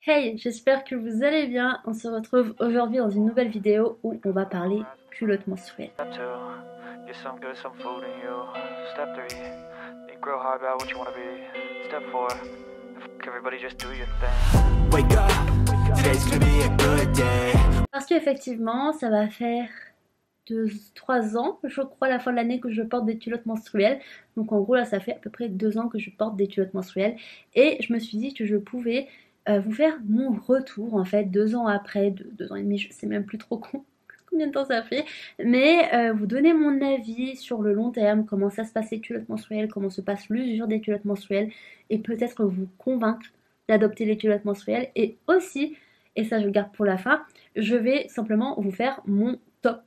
Hey, j'espère que vous allez bien. On se retrouve aujourd'hui dans une nouvelle vidéo où on va parler culotte menstruelle. Step two, get some good, some food in you. Step three, think real hard about what you wanna be. Step four, everybody just do your thing. Wake up, today's gonna be a good day. Parce qu'effectivement, ça va faire 3 ans, je crois, la fin de l'année que je porte des culottes menstruelles. Donc en gros, là, ça fait à peu près 2 ans que je porte des culottes menstruelles. Et je me suis dit que je pouvais vous faire mon retour, en fait, 2 ans après, 2 ans et demi, je sais même plus trop combien de temps ça fait, mais vous donner mon avis sur le long terme, comment ça se passe les culottes menstruelles, comment se passe l'usure des culottes menstruelles, et peut-être vous convaincre d'adopter les culottes menstruelles. Et aussi, et ça je le garde pour la fin, je vais simplement vous faire mon top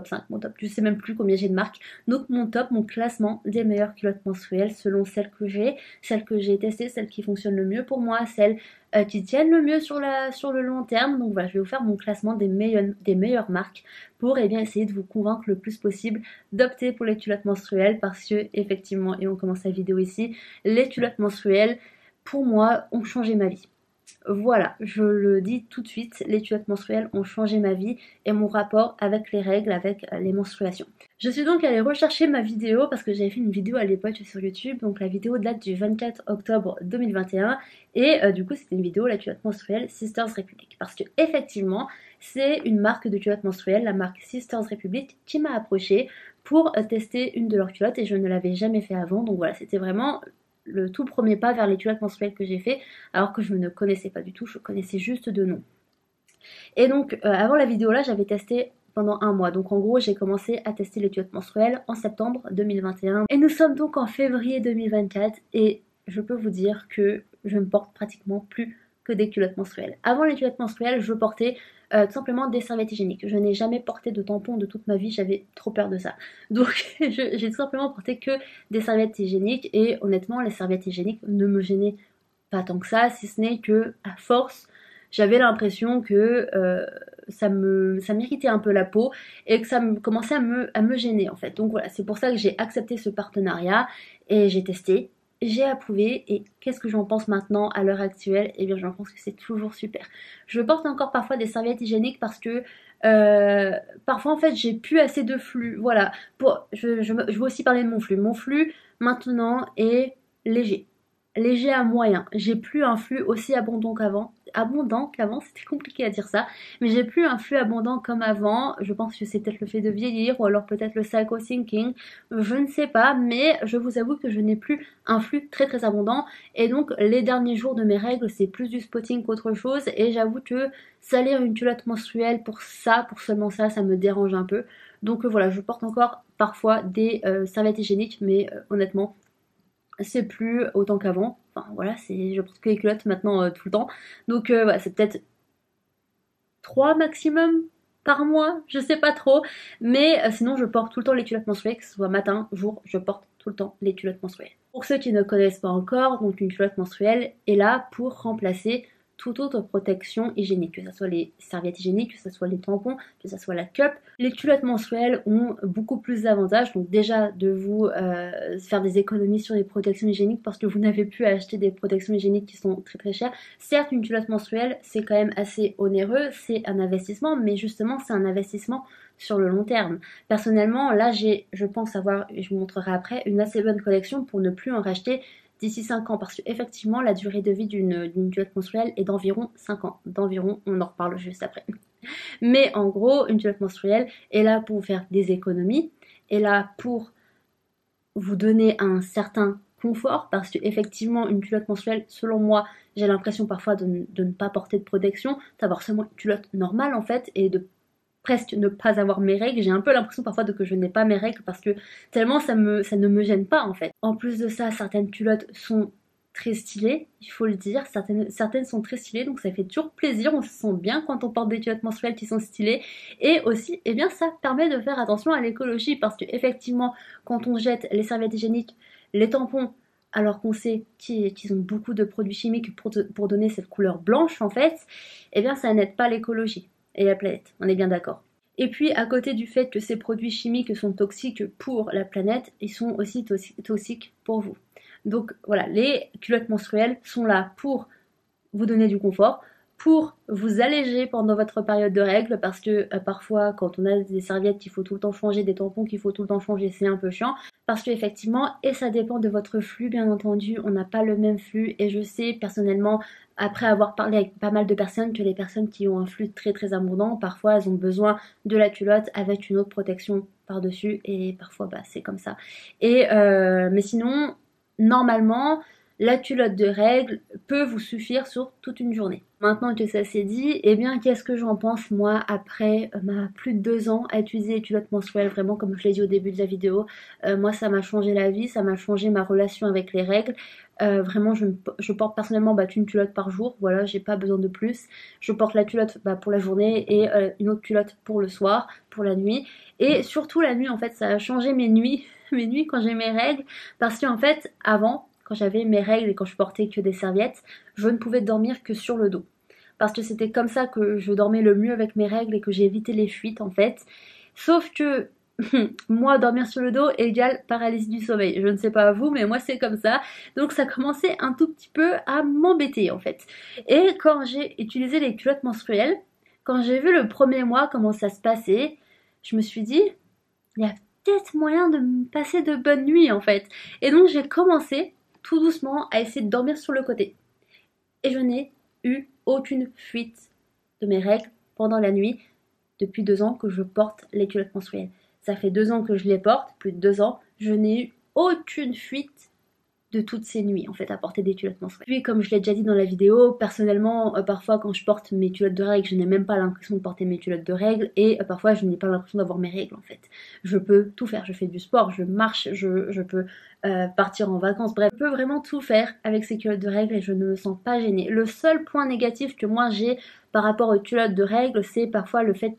5, mon top, je sais même plus combien j'ai de marques. Donc mon top, mon classement des meilleures culottes menstruelles selon celles que j'ai testées, celles qui fonctionnent le mieux pour moi, celles qui tiennent le mieux sur le long terme. Donc voilà, je vais vous faire mon classement des meilleures marques pour bien essayer de vous convaincre le plus possible d'opter pour les culottes menstruelles parce que effectivement, et on commence la vidéo ici, les culottes menstruelles pour moi ont changé ma vie. Voilà, je le dis tout de suite, les culottes menstruelles ont changé ma vie et mon rapport avec les règles, avec les menstruations. Je suis donc allée rechercher ma vidéo parce que j'avais fait une vidéo à l'époque sur YouTube, donc la vidéo date du 24 octobre 2021 et du coup c'était une vidéo la culotte menstruelle Sisters Republic parce que effectivement c'est une marque de culottes menstruelles, la marque Sisters Republic qui m'a approchée pour tester une de leurs culottes et je ne l'avais jamais fait avant, donc voilà, c'était vraiment le tout premier pas vers les culottes menstruelles que j'ai fait alors que je ne connaissais pas du tout, je connaissais juste de nom. Et donc avant la vidéo là j'avais testé pendant un mois, donc en gros j'ai commencé à tester les culottes menstruelles en septembre 2021 et nous sommes donc en février 2024 et je peux vous dire que je ne porte pratiquement plus que des culottes menstruelles. Avant les culottes menstruelles je portais tout simplement des serviettes hygiéniques. Je n'ai jamais porté de tampon de toute ma vie, j'avais trop peur de ça. Donc j'ai tout simplement porté que des serviettes hygiéniques et honnêtement les serviettes hygiéniques ne me gênaient pas tant que ça, si ce n'est que à force j'avais l'impression que ça m'irritait un peu la peau et que ça commençait à me gêner en fait. Donc voilà, c'est pour ça que j'ai accepté ce partenariat et j'ai testé, j'ai approuvé et qu'est-ce que j'en pense maintenant à l'heure actuelle? Eh bien j'en pense que c'est toujours super. Je porte encore parfois des serviettes hygiéniques parce que parfois en fait j'ai plus assez de flux. Voilà, je veux aussi parler de mon flux. Mon flux maintenant est léger. Léger à moyen. J'ai plus un flux aussi abondant qu'avant, c'était compliqué à dire ça, mais j'ai plus un flux abondant comme avant. Je pense que c'est peut-être le fait de vieillir ou alors peut-être le psycho-thinking, je ne sais pas, mais je vous avoue que je n'ai plus un flux très très abondant et donc les derniers jours de mes règles c'est plus du spotting qu'autre chose et j'avoue que salir une culotte menstruelle pour ça, pour seulement ça, ça me dérange un peu. Donc voilà, je porte encore parfois des serviettes hygiéniques, mais honnêtement c'est plus autant qu'avant. Enfin voilà, je porte que les culottes maintenant tout le temps. Donc voilà, c'est peut-être 3 maximum par mois, je sais pas trop. Mais sinon je porte tout le temps les culottes menstruelles, que ce soit matin, jour, je porte tout le temps les culottes menstruelles. Pour ceux qui ne connaissent pas encore, donc une culotte menstruelle est là pour remplacer toute autre protection hygiénique, que ce soit les serviettes hygiéniques, que ce soit les tampons, que ce soit la cup. Les culottes menstruelles ont beaucoup plus d'avantages, donc déjà de vous faire des économies sur les protections hygiéniques parce que vous n'avez plus à acheter des protections hygiéniques qui sont très très chères. Certes, une culotte menstruelle, c'est quand même assez onéreux, c'est un investissement, mais justement c'est un investissement sur le long terme. Personnellement, là je pense avoir, et je vous montrerai après, une assez bonne collection pour ne plus en racheter d'ici 5 ans parce qu'effectivement la durée de vie d'une culotte menstruelle est d'environ 5 ans. D'environ, on en reparle juste après. Mais en gros, une culotte menstruelle est là pour vous faire des économies, est là pour vous donner un certain confort parce qu'effectivement une culotte menstruelle, selon moi, j'ai l'impression parfois de ne pas porter de protection, d'avoir seulement une culotte normale en fait et de presque ne pas avoir mes règles. J'ai un peu l'impression parfois que je n'ai pas mes règles parce que tellement ça ne me gêne pas en fait. En plus de ça, certaines culottes sont très stylées, il faut le dire, certaines sont très stylées, donc ça fait toujours plaisir, on se sent bien quand on porte des culottes menstruelles qui sont stylées, et aussi, eh bien ça permet de faire attention à l'écologie, parce que effectivement, quand on jette les serviettes hygiéniques, les tampons, alors qu'on sait qu'ils ont beaucoup de produits chimiques pour donner cette couleur blanche en fait, eh bien ça n'aide pas l'écologie et la planète, on est bien d'accord. Et puis à côté du fait que ces produits chimiques sont toxiques pour la planète, ils sont aussi toxiques pour vous. Donc voilà, les culottes menstruelles sont là pour vous donner du confort, pour vous alléger pendant votre période de règles, parce que parfois quand on a des serviettes qu'il faut tout le temps changer, des tampons qu'il faut tout le temps changer, c'est un peu chiant, parce que effectivement, et ça dépend de votre flux bien entendu, on n'a pas le même flux, et je sais personnellement, après avoir parlé avec pas mal de personnes, que les personnes qui ont un flux très très abondant, parfois elles ont besoin de la culotte avec une autre protection par-dessus, et parfois bah c'est comme ça. Et mais sinon, normalement, la culotte de règles peut vous suffire sur toute une journée. Maintenant que ça s'est dit, eh bien qu'est-ce que j'en pense moi après plus de 2 ans à utiliser les culottes menstruelles, vraiment comme je l'ai dit au début de la vidéo, moi ça m'a changé la vie, ça m'a changé ma relation avec les règles. Vraiment je porte personnellement une culotte par jour, voilà, j'ai pas besoin de plus. Je porte la culotte pour la journée et une autre culotte pour le soir, pour la nuit. Et surtout la nuit en fait, ça a changé mes nuits, mes nuits quand j'ai mes règles, parce qu'en fait avant, quand j'avais mes règles et quand je portais que des serviettes, je ne pouvais dormir que sur le dos. Parce que c'était comme ça que je dormais le mieux avec mes règles et que j'ai évité les fuites en fait. Sauf que moi, dormir sur le dos égale paralysie du sommeil. Je ne sais pas vous, mais moi c'est comme ça. Donc ça commençait un tout petit peu à m'embêter en fait. Et quand j'ai utilisé les culottes menstruelles, quand j'ai vu le premier mois comment ça se passait, je me suis dit, il y a peut-être moyen de me passer de bonnes nuits en fait. Et donc j'ai commencé tout doucement à essayer de dormir sur le côté. Et je n'ai eu aucune fuite de mes règles pendant la nuit depuis 2 ans que je porte les culottes menstruelles. Ça fait 2 ans que je les porte, plus de 2 ans, je n'ai eu aucune fuite de toutes ces nuits en fait à porter des culottes menstruelles. Puis comme je l'ai déjà dit dans la vidéo, personnellement parfois quand je porte mes culottes de règles, je n'ai même pas l'impression de porter mes culottes de règles et parfois je n'ai pas l'impression d'avoir mes règles en fait. Je peux tout faire, je fais du sport, je marche, je peux partir en vacances, bref, je peux vraiment tout faire avec ces culottes de règles et je ne me sens pas gênée. Le seul point négatif que moi j'ai par rapport aux culottes de règles, c'est parfois le fait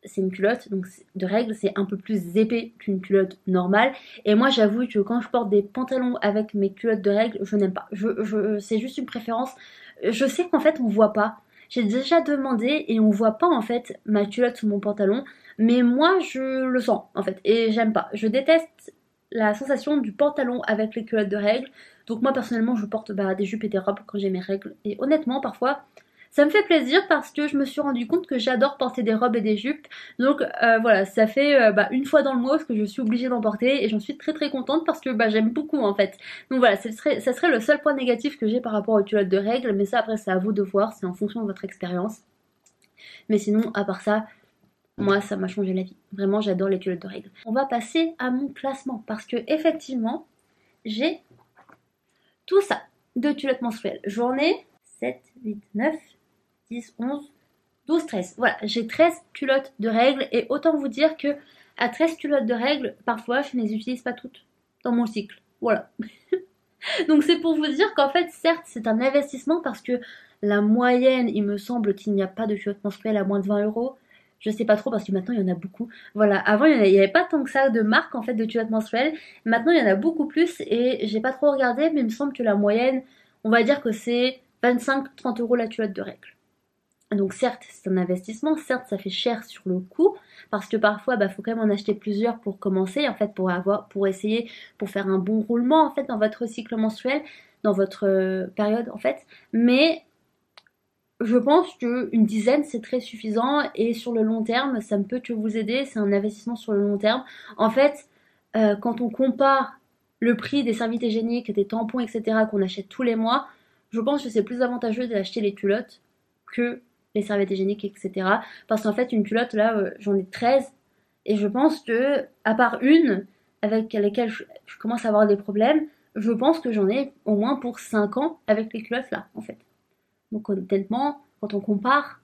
c'est une culotte donc de règles, c'est un peu plus épais qu'une culotte normale. Et moi j'avoue que quand je porte des pantalons avec mes culottes de règles, je n'aime pas. C'est juste une préférence. Je sais qu'en fait on voit pas. J'ai déjà demandé et on voit pas en fait ma culotte sous mon pantalon. Mais moi je le sens en fait et j'aime pas. Je déteste la sensation du pantalon avec les culottes de règles. Donc moi personnellement je porte des jupes et des robes quand j'ai mes règles. Et honnêtement parfois ça me fait plaisir parce que je me suis rendu compte que j'adore porter des robes et des jupes. Donc voilà, ça fait une fois dans le mois que je suis obligée d'en porter et j'en suis très très contente parce que j'aime beaucoup en fait. Donc voilà, ça serait le seul point négatif que j'ai par rapport aux culottes de règles, mais ça après c'est à vous de voir, c'est en fonction de votre expérience. Mais sinon, à part ça, moi ça m'a changé la vie. Vraiment, j'adore les culottes de règles. On va passer à mon classement parce que effectivement, j'ai tout ça de culottes menstruelles. J'en ai 7, 8, 9... 10, 11, 12, 13. Voilà, j'ai 13 culottes de règles et autant vous dire que à 13 culottes de règles, parfois je ne les utilise pas toutes dans mon cycle. Voilà. Donc c'est pour vous dire qu'en fait, certes, c'est un investissement parce que la moyenne, il me semble qu'il n'y a pas de culottes menstruelles à moins de 20 €. Je sais pas trop parce que maintenant il y en a beaucoup. Voilà, avant il n'y avait pas tant que ça de marques en fait de culottes menstruelles. Maintenant il y en a beaucoup plus et j'ai pas trop regardé, mais il me semble que la moyenne, on va dire que c'est 25-30 € la culotte de règles. Donc certes c'est un investissement, certes ça fait cher sur le coup, parce que parfois faut quand même en acheter plusieurs pour commencer, en fait pour essayer, pour faire un bon roulement en fait dans votre cycle menstruel, dans votre période en fait, mais je pense qu'une dizaine c'est très suffisant et sur le long terme ça ne peut que vous aider, c'est un investissement sur le long terme. En fait quand on compare le prix des serviettes hygiéniques, des tampons etc. qu'on achète tous les mois, je pense que c'est plus avantageux d'acheter les culottes que les serviettes hygiéniques, etc. Parce qu'en fait, une culotte, là, j'en ai 13. Et je pense que, à part une, avec lesquelles je commence à avoir des problèmes, je pense que j'en ai au moins pour 5 ans avec les culottes là, en fait. Donc honnêtement, quand on compare,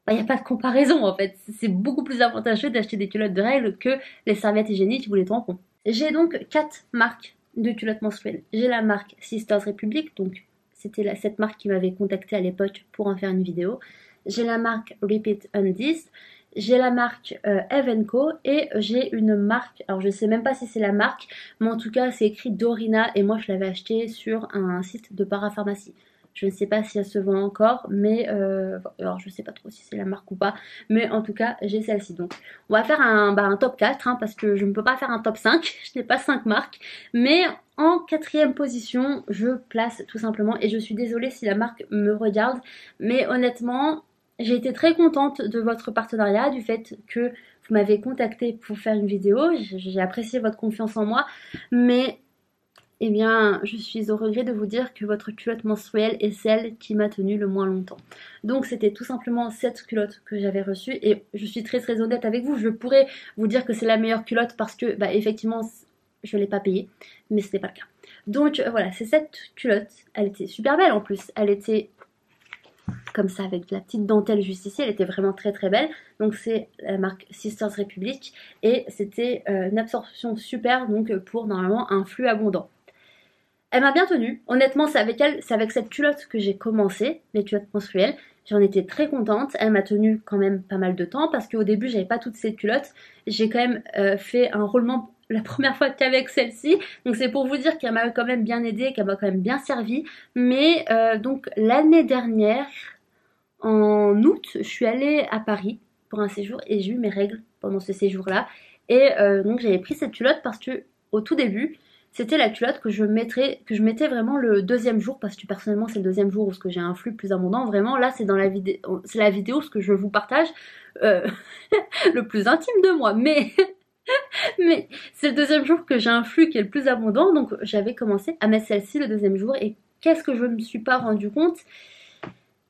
il n'y a pas de comparaison, en fait. C'est beaucoup plus avantageux d'acheter des culottes de règles que les serviettes hygiéniques ou les tampons. J'ai donc 4 marques de culottes menstruelles. J'ai la marque Sisters Republic, donc c'était cette marque qui m'avait contacté à l'époque pour en faire une vidéo. J'ai la marque Repeat Undies, j'ai la marque Evenco et j'ai une marque, alors je sais même pas si c'est la marque, mais en tout cas c'est écrit Dorina et moi je l'avais acheté sur un site de parapharmacie. Je ne sais pas si elle se vend encore, mais alors je sais pas trop si c'est la marque ou pas, mais en tout cas j'ai celle-ci. Donc on va faire un top 4 hein, parce que je ne peux pas faire un top 5, je n'ai pas 5 marques, mais en 4e position je place tout simplement, et je suis désolée si la marque me regarde, mais honnêtement j'ai été très contente de votre partenariat, du fait que vous m'avez contacté pour faire une vidéo, j'ai apprécié votre confiance en moi, mais eh bien, je suis au regret de vous dire que votre culotte menstruelle est celle qui m'a tenue le moins longtemps. Donc c'était tout simplement cette culotte que j'avais reçue, et je suis très très honnête avec vous, je pourrais vous dire que c'est la meilleure culotte parce que bah effectivement je ne l'ai pas payée, mais ce n'est pas le cas. Donc voilà, c'est cette culotte, elle était super belle en plus, elle était comme ça avec de la petite dentelle juste ici, elle était vraiment très très belle. Donc c'est la marque Sisters Republic, et c'était une absorption super, donc pour normalement un flux abondant. Elle m'a bien tenue, honnêtement c'est avec elle, c'est avec cette culotte que j'ai commencé les culottes menstruelles. J'en étais très contente, elle m'a tenue quand même pas mal de temps parce qu'au début j'avais pas toutes ces culottes. J'ai quand même fait un roulement la première fois qu'avec celle-ci, donc c'est pour vous dire qu'elle m'a quand même bien aidée, qu'elle m'a quand même bien servi. Mais donc l'année dernière, en août, je suis allée à Paris pour un séjour et j'ai eu mes règles pendant ce séjour-là. Et donc j'avais pris cette culotte parce que au tout début, c'était la culotte que je mettais vraiment le 2e jour, parce que personnellement c'est le 2e jour où j'ai un flux plus abondant. Vraiment là c'est dans la vidéo, c'est la vidéo ce que je vous partage le plus intime de moi, mais mais c'est le 2e jour que j'ai un flux qui est le plus abondant, donc j'avais commencé à mettre celle-ci le 2e jour. Et qu'est-ce que je ne me suis pas rendu compte?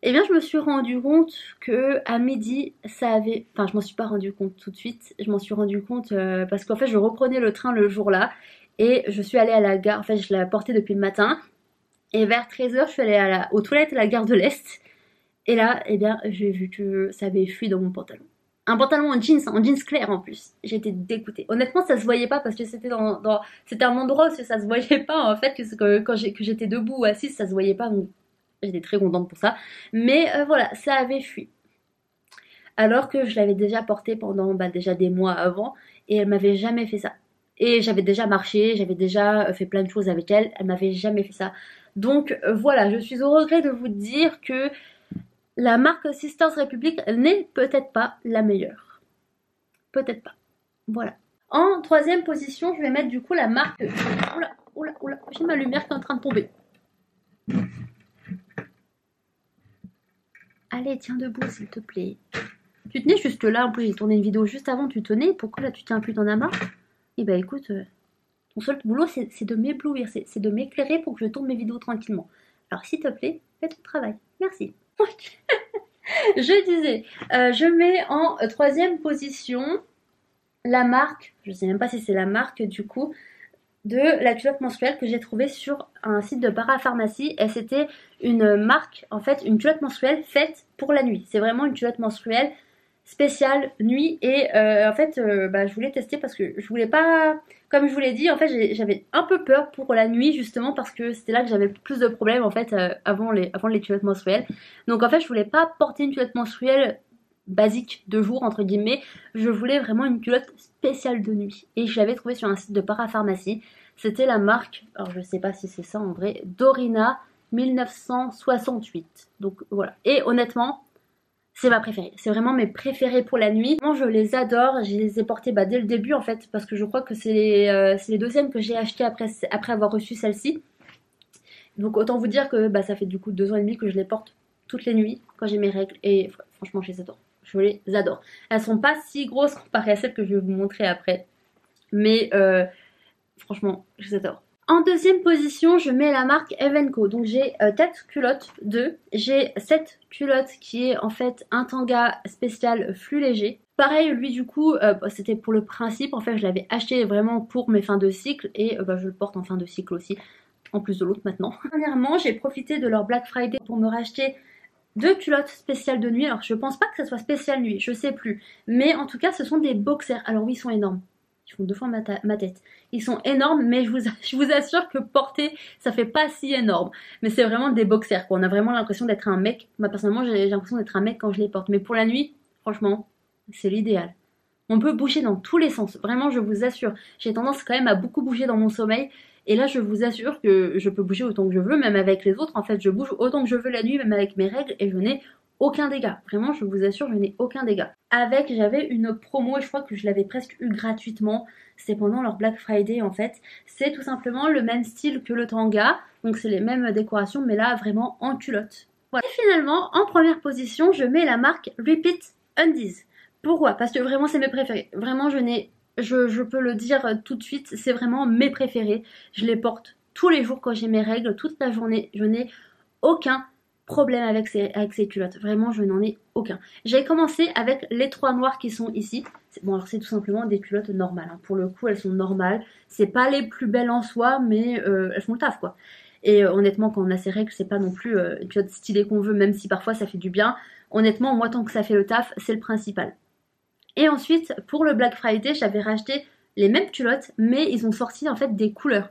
Eh bien je me suis rendu compte que à midi ça avait... Enfin je m'en suis pas rendu compte tout de suite, je m'en suis rendu compte parce qu'en fait je reprenais le train le jour là, et je suis allée à la gare, en fait je l'ai portée depuis le matin, et vers 13h je suis allée aux toilettes à la gare de l'Est, et là eh bien j'ai vu que ça avait fui dans mon pantalon. Un pantalon en jeans clair en plus. J'étais dégoûtée. Honnêtement ça se voyait pas parce que c'était c'était un endroit où ça se voyait pas en fait, que j'étais debout ou assise ça se voyait pas, donc j'étais très contente pour ça. Mais voilà, ça avait fui. Alors que je l'avais déjà portée pendant déjà des mois avant, et elle m'avait jamais fait ça. Et j'avais déjà marché, j'avais déjà fait plein de choses avec elle, elle m'avait jamais fait ça. Donc voilà, je suis au regret de vous dire que la marque Sisters Republic n'est peut-être pas la meilleure. Peut-être pas. Voilà. En 3e position, je vais mettre du coup la marque... Oula, j'ai ma lumière qui est en train de tomber. Allez, tiens debout s'il te plaît. Tu tenais juste là, en plus j'ai tourné une vidéo juste avant, tu tenais, pourquoi là tu tiens plus, t'en as marre? Eh ben écoute, ton seul boulot c'est de m'éblouir, c'est de m'éclairer pour que je tourne mes vidéos tranquillement. Alors s'il te plaît, fais ton travail, merci. Je disais, je mets en 3e position la marque, je sais même pas si c'est la marque du coup, de la culotte menstruelle que j'ai trouvée sur un site de parapharmacie, et c'était une marque, en fait une culotte menstruelle faite pour la nuit. C'est vraiment une culotte menstruelle spéciale nuit, et en fait je voulais tester parce que je voulais pas, comme je vous l'ai dit en fait j'avais un peu peur pour la nuit justement parce que c'était là que j'avais plus de problèmes en fait avant les culottes menstruelles. Donc en fait je voulais pas porter une culotte menstruelle basique de jour entre guillemets, je voulais vraiment une culotte spéciale de nuit, et je l'avais trouvée sur un site de parapharmacie. C'était la marque, alors je sais pas si c'est ça en vrai, Dorina 1968. Donc voilà, et honnêtement c'est ma préférée, c'est vraiment mes préférées pour la nuit. Moi je les adore, je les ai portées dès le début en fait, parce que je crois que c'est les 2e que j'ai acheté après avoir reçu celle-ci. Donc autant vous dire que ça fait du coup 2 ans et demi que je les porte toutes les nuits quand j'ai mes règles, et franchement je les adore. Je les adore. Elles sont pas si grosses comparées à celles que je vais vous montrer après, mais franchement je les adore. En 2e position, je mets la marque Evenco. Donc j'ai cette culotte 2. J'ai cette culotte qui est en fait un tanga spécial flux léger. Pareil, lui du coup, c'était pour le principe. En fait, je l'avais acheté vraiment pour mes fins de cycle, et je le porte en fin de cycle aussi, en plus de l'autre maintenant. Dernièrement, j'ai profité de leur Black Friday pour me racheter 2 culottes spéciales de nuit. Alors je pense pas que ça soit spécial nuit, je sais plus. Mais en tout cas, ce sont des boxers. Alors oui, ils sont énormes. Ils font 2 fois ma tête. Ils sont énormes, mais je vous assure que porter, ça fait pas si énorme. Mais c'est vraiment des boxers, quoi. On a vraiment l'impression d'être un mec. Moi, personnellement, j'ai l'impression d'être un mec quand je les porte. Mais pour la nuit, franchement, c'est l'idéal. On peut bouger dans tous les sens. Vraiment, je vous assure. J'ai tendance quand même à beaucoup bouger dans mon sommeil. Et là je vous assure que je peux bouger autant que je veux, même avec les autres en fait, je bouge autant que je veux la nuit, même avec mes règles, et je n'ai aucun dégât. Vraiment, je vous assure, je n'ai aucun dégât. Avec, j'avais une promo et je crois que je l'avais presque eu gratuitement. C'est pendant leur Black Friday en fait. C'est tout simplement le même style que le tanga. Donc c'est les mêmes décorations, mais là vraiment en culotte. Voilà. Et finalement, en première position, je mets la marque Repeat Undies. Pourquoi? Parce que vraiment c'est mes préférés. Vraiment, je peux le dire tout de suite, c'est vraiment mes préférés. Je les porte tous les jours quand j'ai mes règles, toute la journée. Je n'ai aucun problème avec ces culottes. Vraiment, je n'en ai aucun. J'ai commencé avec les 3 noirs qui sont ici. Bon, alors c'est tout simplement des culottes normales. Hein. Pour le coup, elles sont normales. C'est pas les plus belles en soi, mais elles font le taf, quoi. Et honnêtement, quand on a ces règles, c'est pas non plus une culotte stylée qu'on veut, même si parfois ça fait du bien. Honnêtement, moi, tant que ça fait le taf, c'est le principal. Et ensuite, pour le Black Friday, j'avais racheté les mêmes culottes, mais ils ont sorti en fait des couleurs.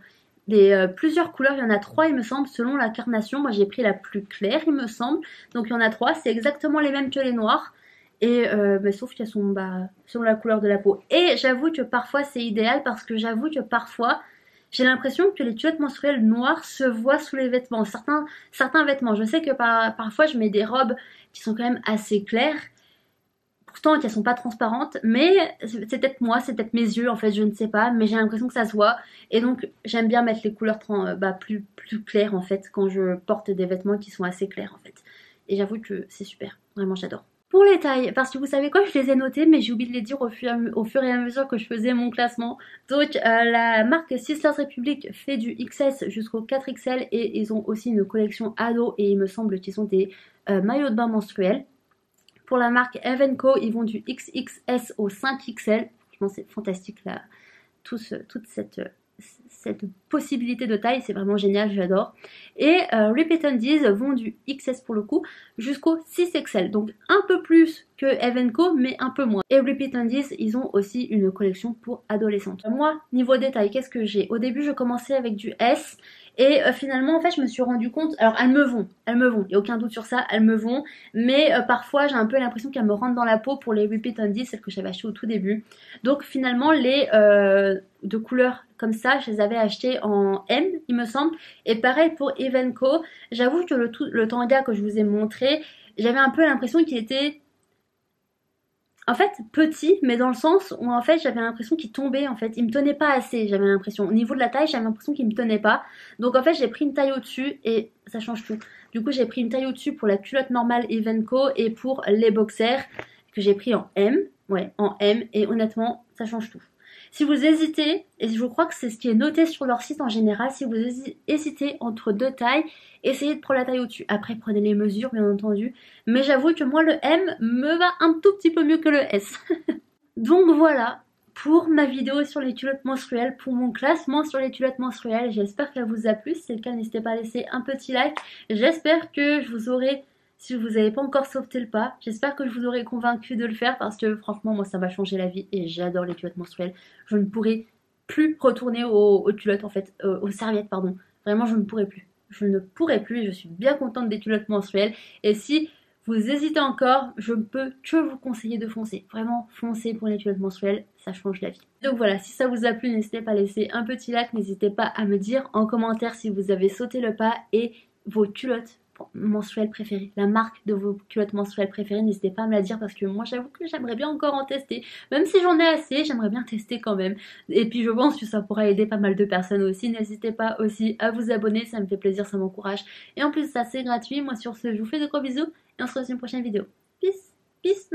Plusieurs couleurs, il y en a 3 il me semble, selon la carnation. Moi j'ai pris la plus claire il me semble, donc il y en a 3, c'est exactement les mêmes que les noirs. Et mais sauf qu'elles sont selon la couleur de la peau. Et j'avoue que parfois c'est idéal parce que j'avoue que parfois j'ai l'impression que les culottes menstruelles noires se voient sous les vêtements, certains vêtements. Je sais que parfois je mets des robes qui sont quand même assez claires, pourtant qu'elles sont pas transparentes, mais c'est peut-être moi, c'est peut-être mes yeux en fait, je ne sais pas, mais j'ai l'impression que ça se voit, et donc j'aime bien mettre les couleurs plus claires en fait quand je porte des vêtements qui sont assez clairs en fait, et j'avoue que c'est super, vraiment j'adore. Pour les tailles, parce que vous savez quoi, je les ai notées, mais j'ai oublié de les dire au fur et à mesure que je faisais mon classement. Donc la marque Sisters Republic fait du XS jusqu'au 4XL, et ils ont aussi une collection ado, et il me semble qu'ils ont des maillots de bain menstruels. Pour la marque Evenco, ils vont du XXS au 5XL. Franchement, c'est fantastique là. Toute cette possibilité de taille, c'est vraiment génial, j'adore. Et Repeat Undies vont du XS pour le coup jusqu'au 6XL. Donc un peu plus que Evenco, mais un peu moins. Et Repeat Undies, ils ont aussi une collection pour adolescentes. Moi, niveau détail, qu'est-ce que j'ai? Au début, je commençais avec du S. Et finalement, en fait, je me suis rendu compte... Alors, elles me vont. Il n'y a aucun doute sur ça, elles me vont. Mais parfois, j'ai un peu l'impression qu'elles me rentrent dans la peau pour les Repeat Undies, celles que j'avais achetées au tout début. Donc, finalement, les de couleurs comme ça, je les avais achetées en M, il me semble. Et pareil pour Evenco. J'avoue que le tanga que je vous ai montré, j'avais un peu l'impression qu'il était... En fait, petit, mais dans le sens où en fait j'avais l'impression qu'il tombait en fait. Il me tenait pas assez, j'avais l'impression. Au niveau de la taille, j'avais l'impression qu'il me tenait pas. Donc en fait, j'ai pris une taille au-dessus et ça change tout. Du coup, j'ai pris une taille au-dessus pour la culotte normale Evenco et pour les boxers que j'ai pris en M. Ouais, en M. Et honnêtement, ça change tout. Si vous hésitez, et je crois que c'est ce qui est noté sur leur site en général, si vous hésitez entre 2 tailles, essayez de prendre la taille au-dessus. Après, prenez les mesures, bien entendu. Mais j'avoue que moi, le M me va un tout petit peu mieux que le S. Donc voilà pour ma vidéo sur les culottes menstruelles, pour mon classement sur les culottes menstruelles. J'espère qu'elle vous a plu. Si c'est le cas, n'hésitez pas à laisser un petit like. J'espère que je vous aurai... Si vous n'avez pas encore sauté le pas, j'espère que je vous aurai convaincu de le faire parce que franchement moi ça va changer la vie et j'adore les culottes menstruelles. Je ne pourrai plus retourner aux culottes en fait, aux serviettes pardon. Vraiment je ne pourrai plus. Je ne pourrai plus et je suis bien contente des culottes menstruelles. Et si vous hésitez encore, je ne peux que vous conseiller de foncer. Vraiment foncez pour les culottes menstruelles, ça change la vie. Donc voilà, si ça vous a plu, n'hésitez pas à laisser un petit like, n'hésitez pas à me dire en commentaire si vous avez sauté le pas et vos culottes menstruelles préférées, la marque de vos culottes menstruelles préférées, n'hésitez pas à me la dire parce que moi j'avoue que j'aimerais bien encore en tester, même si j'en ai assez, j'aimerais bien tester quand même, et puis je pense que ça pourra aider pas mal de personnes aussi. N'hésitez pas aussi à vous abonner, ça me fait plaisir, ça m'encourage, et en plus ça c'est gratuit. Moi sur ce, je vous fais de gros bisous et on se retrouve dans une prochaine vidéo. Peace, peace.